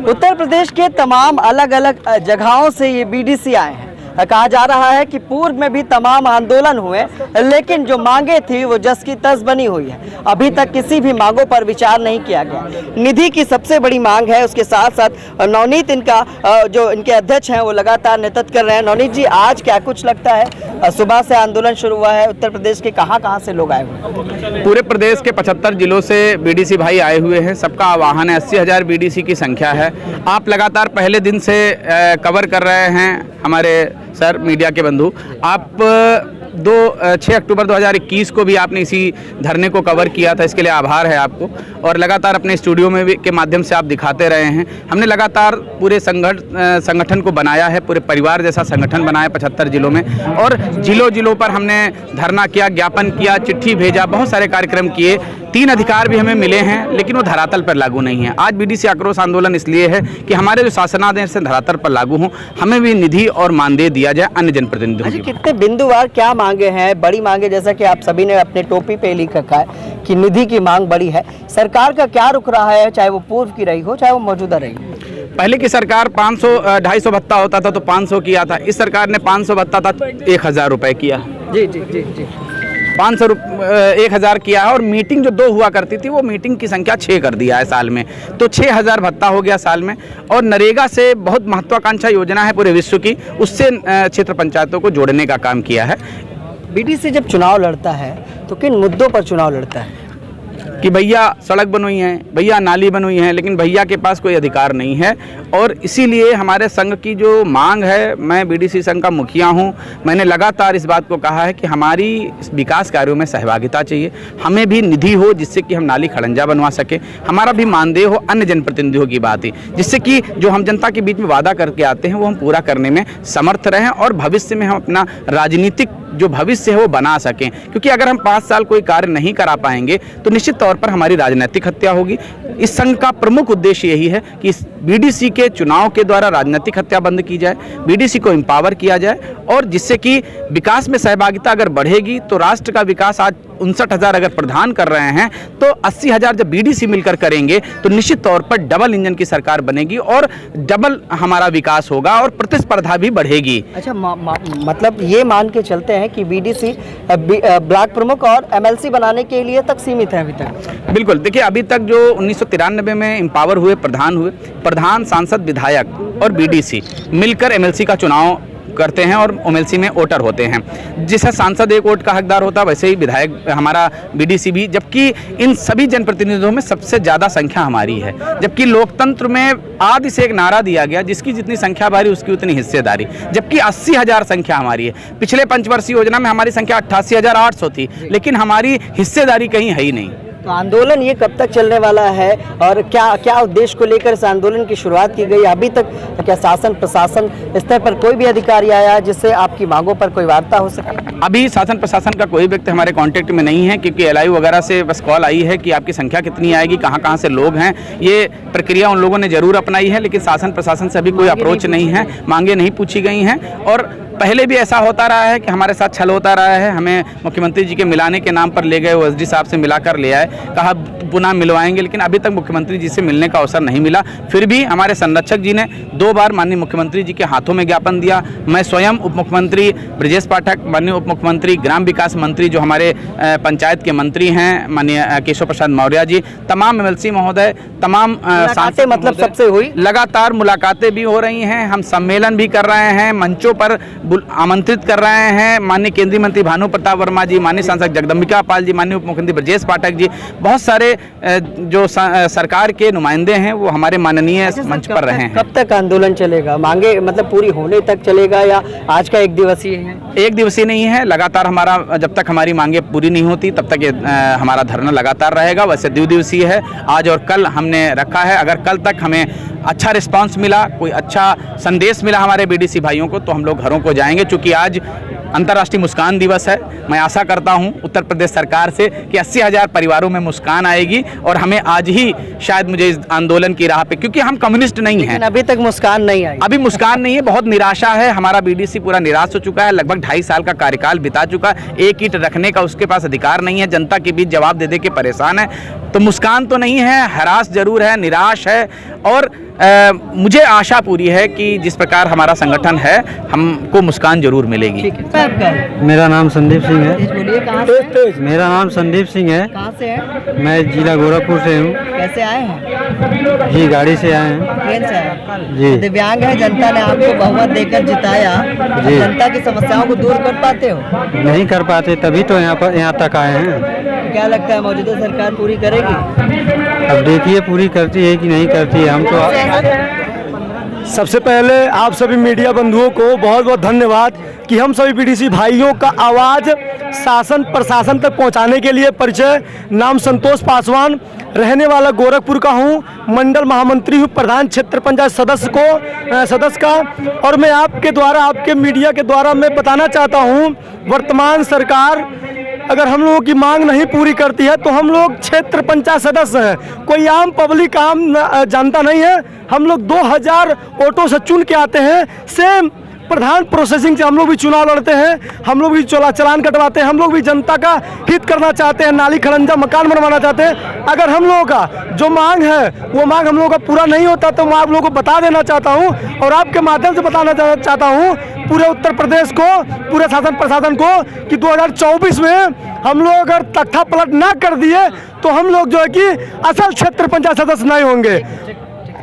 उत्तर प्रदेश के तमाम अलग अलग जगहों से ये बीडीसी आए हैं। कहा जा रहा है कि पूर्व में भी तमाम आंदोलन हुए, लेकिन जो मांगे थी वो जस की तस बनी हुई है। अभी तक किसी भी मांगों पर विचार नहीं किया गया। निधि की सबसे बड़ी मांग है, उसके साथ साथ नवनीत इनका जो इनके अध्यक्ष हैं वो लगातार नेतृत्व कर रहे हैं। नवनीत जी, आज क्या कुछ लगता है, सुबह से आंदोलन शुरू हुआ है, उत्तर प्रदेश के कहाँ से लोग आए हुए? पूरे प्रदेश के 75 जिलों से बीडीसी भाई आए हुए हैं। सबका आह्वान है, 80,000 बीडीसी की संख्या है। आप लगातार पहले दिन से कवर कर रहे हैं, हमारे सर मीडिया के बंधु। आप 6 अक्टूबर 2021 को भी आपने इसी धरने को कवर किया था, इसके लिए आभार है आपको। और लगातार अपने स्टूडियो में भी के माध्यम से आप दिखाते रहे हैं। हमने लगातार पूरे संगठन को बनाया है, पूरे परिवार जैसा संगठन बनाया 75 जिलों में, और जिलों पर हमने धरना किया, ज्ञापन किया, चिट्ठी भेजा, बहुत सारे कार्यक्रम किए। 3 अधिकार भी हमें मिले हैं, लेकिन वो धरातल पर लागू नहीं है। आज बीडीसी आक्रोश आंदोलन इसलिए है कि हमारे जो शासनादेश से धरातल पर लागू हों, हमें भी निधि और मानदेय दिया जाए अन्य जनप्रतिनिधियों की। कितने बिंदुवार क्या मांगे हैं? बड़ी मांगे, जैसा कि आप सभी ने अपने टोपी पे लिख रखा है कि निधि की मांग बड़ी है। सरकार का क्या रुख रहा है, चाहे वो पूर्व की रही हो चाहे वो मौजूदा रही हो? पहले की सरकार 500-250 भत्ता होता था तो 500 किया था। इस सरकार ने 500 भत्ता था 1,000 रुपए किया। जी जी जी जी 1,000 किया है। और मीटिंग जो 2 हुआ करती थी, वो मीटिंग की संख्या 6 कर दिया है साल में, तो 6,000 भत्ता हो गया साल में। और नरेगा से बहुत महत्वाकांक्षा योजना है पूरे विश्व की, उससे क्षेत्र पंचायतों को जोड़ने का काम किया है। बीडीसी जब चुनाव लड़ता है तो किन मुद्दों पर चुनाव लड़ता है? कि भैया सड़क बनवाई है, भैया नाली बनवाई है, लेकिन भैया के पास कोई अधिकार नहीं है। और इसीलिए हमारे संघ की जो मांग है, मैं बीडीसी संघ का मुखिया हूं, मैंने लगातार इस बात को कहा है कि हमारी विकास कार्यों में सहभागिता चाहिए। हमें भी निधि हो जिससे कि हम नाली खड़ंजा बनवा सके, हमारा भी मानदेय हो, अन्य जनप्रतिनिधियों की बात है, जिससे कि जो हम जनता के बीच में वादा करके आते हैं वो हम पूरा करने में समर्थ रहें और भविष्य में हम अपना राजनीतिक जो भविष्य है वो बना सकें। क्योंकि अगर हम 5 साल कोई कार्य नहीं करा पाएंगे तो निश्चित तौर पर हमारी राजनीतिक हत्या होगी। इस संघ का प्रमुख उद्देश्य यही है कि बीडीसी के चुनाव के द्वारा राजनीतिक हत्या बंद की जाए, बीडीसी को एम्पावर किया जाए, और जिससे कि विकास में सहभागिता अगर बढ़ेगी तो राष्ट्र का विकास आज 59,000 अगर प्रधान कर रहे हैं तो 80,000 जब बीडीसी मिलकर करेंगे तो निश्चित तौर पर डबल इंजन की सरकार बनेगी और डबल हमारा विकास होगा और प्रतिस्पर्धा भी बढ़ेगी। अच्छा, मतलब ये मान के चलते हैं कि बीडीसी ब्लॉक प्रमुख और एमएलसी बनाने के लिए तक सीमित है अभी तक? बिल्कुल, देखिए अभी तक जो 1993 में एम्पावर हुए, प्रधान, सांसद, विधायक और बीडीसी मिलकर एमएलसी का चुनाव करते हैं और एमएलसी में वोटर होते हैं। जैसा सांसद 1 वोट का हकदार होता है, वैसे ही विधायक हमारा बीडीसी भी, जबकि इन सभी जनप्रतिनिधियों में सबसे ज़्यादा संख्या हमारी है। जबकि लोकतंत्र में आदि से एक नारा दिया गया, जिसकी जितनी संख्या भारी उसकी उतनी हिस्सेदारी, जबकि 80,000 संख्या हमारी है। पिछले पंचवर्षीय योजना में हमारी संख्या 88,800 थी, लेकिन हमारी हिस्सेदारी कहीं है ही नहीं। तो आंदोलन ये कब तक चलने वाला है और क्या उद्देश्य को लेकर इस आंदोलन की शुरुआत की गई? अभी तक क्या शासन प्रशासन स्तर पर कोई भी अधिकारी आया जिससे आपकी मांगों पर कोई वार्ता हो सके? अभी शासन प्रशासन का कोई व्यक्ति हमारे कांटेक्ट में नहीं है, क्योंकि एलआई वगैरह से बस कॉल आई है कि आपकी संख्या कितनी आएगी, कहाँ से लोग हैं। ये प्रक्रिया उन लोगों ने जरूर अपनाई है, लेकिन शासन प्रशासन से अभी कोई अप्रोच नहीं है, मांगे नहीं पूछी गई हैं। और पहले भी ऐसा होता रहा है कि हमारे साथ छल होता रहा है। हमें मुख्यमंत्री जी के मिलाने के नाम पर ले गए, ओएसडी साहब से मिलाकर ले आए, कहा पुनः मिलवाएंगे, लेकिन अभी तक मुख्यमंत्री जी से मिलने का अवसर नहीं मिला। फिर भी हमारे संरक्षक जी ने 2 बार माननीय मुख्यमंत्री जी के हाथों में ज्ञापन दिया। मैं स्वयं उप मुख्यमंत्री ब्रजेश पाठक, माननीय उप मुख्यमंत्री ग्राम विकास मंत्री जो हमारे पंचायत के मंत्री हैं माननीय केशव प्रसाद मौर्य जी, तमाम एमएलसी महोदय, तमाम सांसद, मतलब सबसे हुई लगातार मुलाकातें भी हो रही हैं। हम सम्मेलन भी कर रहे हैं, मंचों पर आमंत्रित कर रहे हैं। माननीय केंद्रीय मंत्री भानु प्रताप वर्मा जी, माननीय सांसद जगदम्बिका पाल जी, माननीय उप मुख्यमंत्री ब्रजेश पाठक जी, बहुत सारे जो सरकार के नुमाइंदे हैं वो हमारे माननीय मंच पर रहे हैं। कब तक आंदोलन चलेगा? मांगे मतलब पूरी होने तक चलेगा या आज का 1 दिवसीय है? 1 दिवसीय नहीं है, लगातार हमारा, जब तक हमारी मांगे पूरी नहीं होती तब तक ये हमारा धरना लगातार रहेगा। वैसे 2 दिवसीय है, आज और कल हमने रखा है। अगर कल तक हमें अच्छा रिस्पांस मिला, कोई अच्छा संदेश मिला हमारे बीडीसी भाइयों को, तो हम लोग घरों को जाएंगे। चूँकि आज अंतर्राष्ट्रीय मुस्कान दिवस है, मैं आशा करता हूं उत्तर प्रदेश सरकार से कि 80,000 परिवारों में मुस्कान आएगी और हमें आज ही शायद मुझे इस आंदोलन की राह पे, क्योंकि हम कम्युनिस्ट नहीं हैं। अभी तक मुस्कान नहीं आई, अभी मुस्कान नहीं है, बहुत निराशा है। हमारा बीडीसी पूरा निराश हो चुका है, लगभग 2.5 साल का कार्यकाल बिता चुका है। 1 ईंट रखने का उसके पास अधिकार नहीं है, जनता के बीच जवाब दे के परेशान है। तो मुस्कान तो नहीं है, हरास जरूर है, निराश है। और मुझे आशा पूरी है कि जिस प्रकार हमारा संगठन है हमको मुस्कान जरूर मिलेगी। ठीक है आपका मेरा नाम संदीप सिंह है। बोलिए कहाँ से मेरा नाम संदीप सिंह है। कहाँ से है? मैं जिला गोरखपुर से हूँ। कैसे आए हैं? जी गाड़ी से आए हैं। ट्रेन से आए जी। दिव्यांग है, जनता ने आपको बहुमत देकर जिताया, जी। जनता की समस्याओं को दूर कर पाते हो? नहीं कर पाते तभी तो यहाँ तक आए हैं। क्या लगता है मौजूदा सरकार पूरी करेगी? अब देखिए पूरी करती है कि नहीं करती है। हम तो सबसे पहले आप सभी मीडिया बंधुओं को बहुत बहुत धन्यवाद कि हम सभी बीडीसी भाइयों का आवाज़ शासन प्रशासन तक पहुंचाने के लिए। परिचय, नाम संतोष पासवान, रहने वाला गोरखपुर का हूं, मंडल महामंत्री हूं, प्रधान क्षेत्र पंचायत सदस्य का। और मैं आपके द्वारा, आपके मीडिया के द्वारा मैं बताना चाहता हूं, वर्तमान सरकार अगर हम लोगों की मांग नहीं पूरी करती है तो हम लोग क्षेत्र पंचायत सदस्य हैं, कोई आम पब्लिक आम जानता नहीं है। हम लोग 2000 वोटों से चुन के आते हैं। सेम प्रधान प्रोसेसिंग से हम लोग भी चुनाव लड़ते हैं, हम लोग भी चालान कटवाते हैं, हम लोग भी जनता का हित करना चाहते हैं, नाली खड़ंजा मकान बनवाना चाहते हैं। अगर हम लोगों का जो मांग है वो मांग हम लोगों का पूरा नहीं होता तो मैं आप लोगों को बता देना चाहता हूं और आपके माध्यम से बताना चाहता हूं पूरे उत्तर प्रदेश को, पूरे शासन प्रशासन को कि 2024 में हम लोग अगर तख्ता पलट ना कर दिए तो हम लोग जो है कि असल क्षेत्र पंचायत सदस्य नहीं होंगे।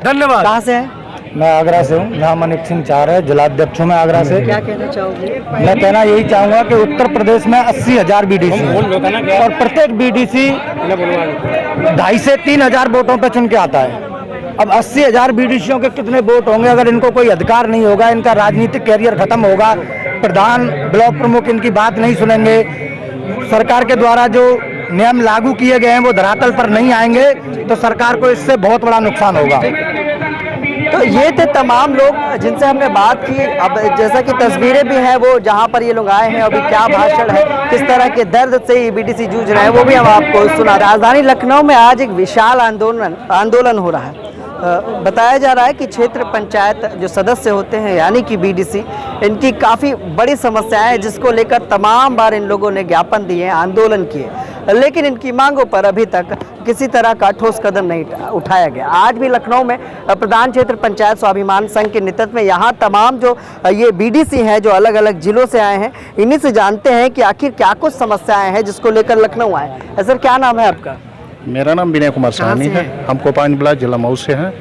धन्यवाद। कहाँ से है? मैं आगरा से हूँ। नाम अनिक सिंह चार है, जिलाध्यक्ष हूँ मैं आगरा से। क्या कहना चाहोगे? मैं कहना यही चाहूँगा कि उत्तर प्रदेश में 80,000 बीडीसी और प्रत्येक बीडीसी 2,500 से 3,000 वोटों पे चुन के आता है। अब 80,000 बीडीसीयों के कितने वोट होंगे? अगर इनको कोई अधिकार नहीं होगा, इनका राजनीतिक कैरियर खत्म होगा, प्रधान ब्लॉक प्रमुख इनकी बात नहीं सुनेंगे, सरकार के द्वारा जो नियम लागू किए गए हैं वो धरातल पर नहीं आएंगे तो सरकार को इससे बहुत बड़ा नुकसान होगा। तो ये थे तमाम लोग जिनसे हमने बात की। अब जैसा कि तस्वीरें भी हैं वो जहां पर ये लोग आए हैं, अभी क्या भाषण है, किस तरह के दर्द से ये बीडीसी जूझ रहे हैं वो भी हम आपको सुना। राजधानी लखनऊ में आज एक विशाल आंदोलन हो रहा है। बताया जा रहा है कि क्षेत्र पंचायत जो सदस्य होते हैं यानी कि बीडीसी, इनकी काफ़ी बड़ी समस्याएं हैं जिसको लेकर तमाम बार इन लोगों ने ज्ञापन दिए, आंदोलन किए, लेकिन इनकी मांगों पर अभी तक किसी तरह का ठोस कदम नहीं उठाया गया। आज भी लखनऊ में प्रधान क्षेत्र पंचायत स्वाभिमान संघ के नेतृत्व में यहाँ तमाम जो ये बीडीसी हैं जो अलग अलग जिलों से आए हैं, इन्हीं से जानते हैं कि आखिर क्या कुछ समस्याएं हैं जिसको लेकर लखनऊ आए। सर क्या नाम है आपका? मेरा नाम विनय कुमार साहनी है। हम कोपांज ब्लॉक जिला मऊ से हैं।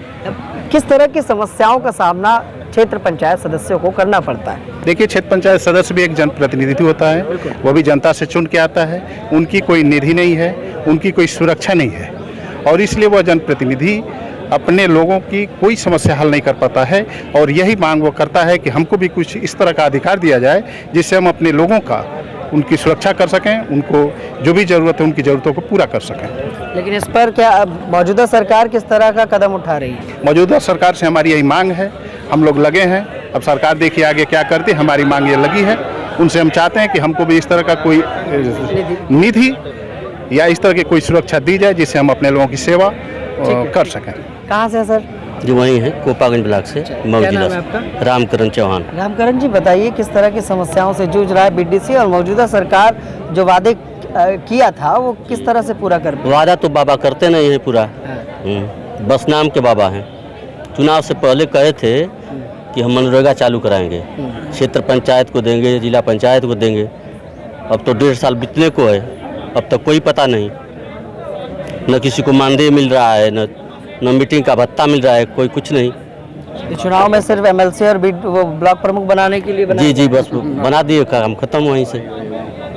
किस तरह की समस्याओं का सामना क्षेत्र पंचायत सदस्यों को करना पड़ता है? देखिए, क्षेत्र पंचायत सदस्य भी एक जनप्रतिनिधि होता है, वो भी जनता से चुन के आता है। उनकी कोई निधि नहीं है, उनकी कोई सुरक्षा नहीं है और इसलिए वह जनप्रतिनिधि अपने लोगों की कोई समस्या हल नहीं कर पाता है। और यही मांग वो करता है कि हमको भी कुछ इस तरह का अधिकार दिया जाए जिससे हम अपने लोगों का उनकी सुरक्षा कर सकें, उनको जो भी ज़रूरत है उनकी ज़रूरतों को पूरा कर सकें। लेकिन इस पर क्या मौजूदा सरकार किस तरह का कदम उठा रही है? मौजूदा सरकार से हमारी यही मांग है, हम लोग लगे हैं। अब सरकार देखिए आगे क्या करती है, हमारी मांग ये लगी है। उनसे हम चाहते हैं कि हमको भी इस तरह का कोई निधि या इस तरह की कोई सुरक्षा दी जाए जिससे हम अपने लोगों की सेवा कर सकें। कहाँ से सर? जी वही है, कोपागंज ब्लॉक से, मऊ जिला से। रामकरण चौहान। रामकरण जी बताइए किस तरह की समस्याओं से जूझ रहा है बीडीसी और मौजूदा सरकार जो वादे किया था वो किस तरह से पूरा कर? वादा तो बाबा करते नहीं है पूरा, बस नाम के बाबा हैं। चुनाव से पहले कहे थे कि हम मनरेगा चालू कराएंगे, क्षेत्र पंचायत को देंगे, जिला पंचायत को देंगे। अब तो 1.5 साल बीतने को है, अब तक कोई पता नहीं, न किसी को मानदेय मिल रहा है, न मीटिंग का भत्ता मिल रहा है, कोई कुछ नहीं। चुनाव में सिर्फ एमएलसी और वो ब्लॉक प्रमुख बनाने के लिए जी जी बस बना दिए, काम खत्म वहीं से।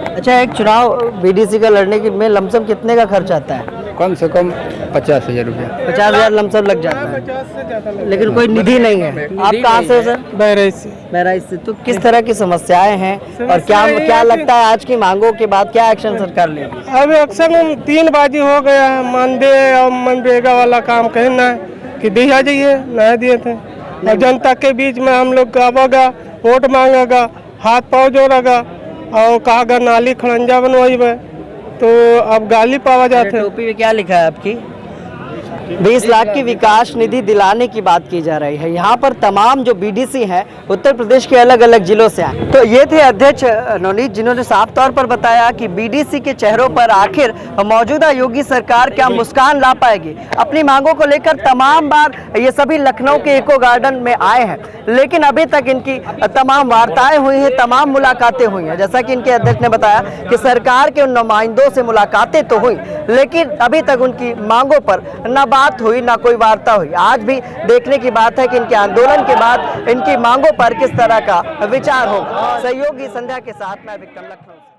अच्छा, एक चुनाव बीडीसी का लड़ने के में लमसम कितने का खर्च आता है? कम से कम 50,000 रुपया। 50,000 लमसम लग जाता है, लेकिन कोई निधि नहीं है। आप कहाँ से हो सर? बहराइच से। तो किस तरह की समस्याएं हैं और क्या लगता है आज की मांगों के बाद क्या एक्शन सरकार लेगी? अभी अक्सर 3 बाजी हो गया है, मानदेय और मनरेगा वाला काम कहना है कि दिया जाइए, नहीं दिए थे। और जनता के बीच में हम लोग आवेगा, वोट मांगेगा, हाथ पाँव जोड़ेगा और कहा नाली खड़ंजा बनवाई, तो अब गाली पावा जाते हैं। टोपी में क्या लिखा है आपकी? 20 लाख की विकास निधि दिलाने की बात की जा रही है। यहाँ पर तमाम जो बीडीसी हैं उत्तर प्रदेश के अलग अलग जिलों से आए। तो ये थे अध्यक्ष नवनीत, जिन्होंने साफ तौर पर बताया कि बीडीसी के चेहरों पर आखिर मौजूदा योगी सरकार क्या मुस्कान ला पाएगी। अपनी मांगों को लेकर तमाम बार ये सभी लखनऊ के इको गार्डन में आए हैं, लेकिन अभी तक इनकी तमाम वार्ताएं हुई हैं, तमाम मुलाकातें हुई हैं। जैसा कि इनके अध्यक्ष ने बताया कि सरकार के उन नुमाइंदों से मुलाकातें तो हुई, लेकिन अभी तक उनकी मांगों पर न बात हुई, न कोई वार्ता हुई। आज भी देखने की बात है कि इनके आंदोलन के बाद इनकी मांगों पर किस तरह का विचार होगा। सहयोगी संध्या के साथ मैं विक्रम, लखनऊ।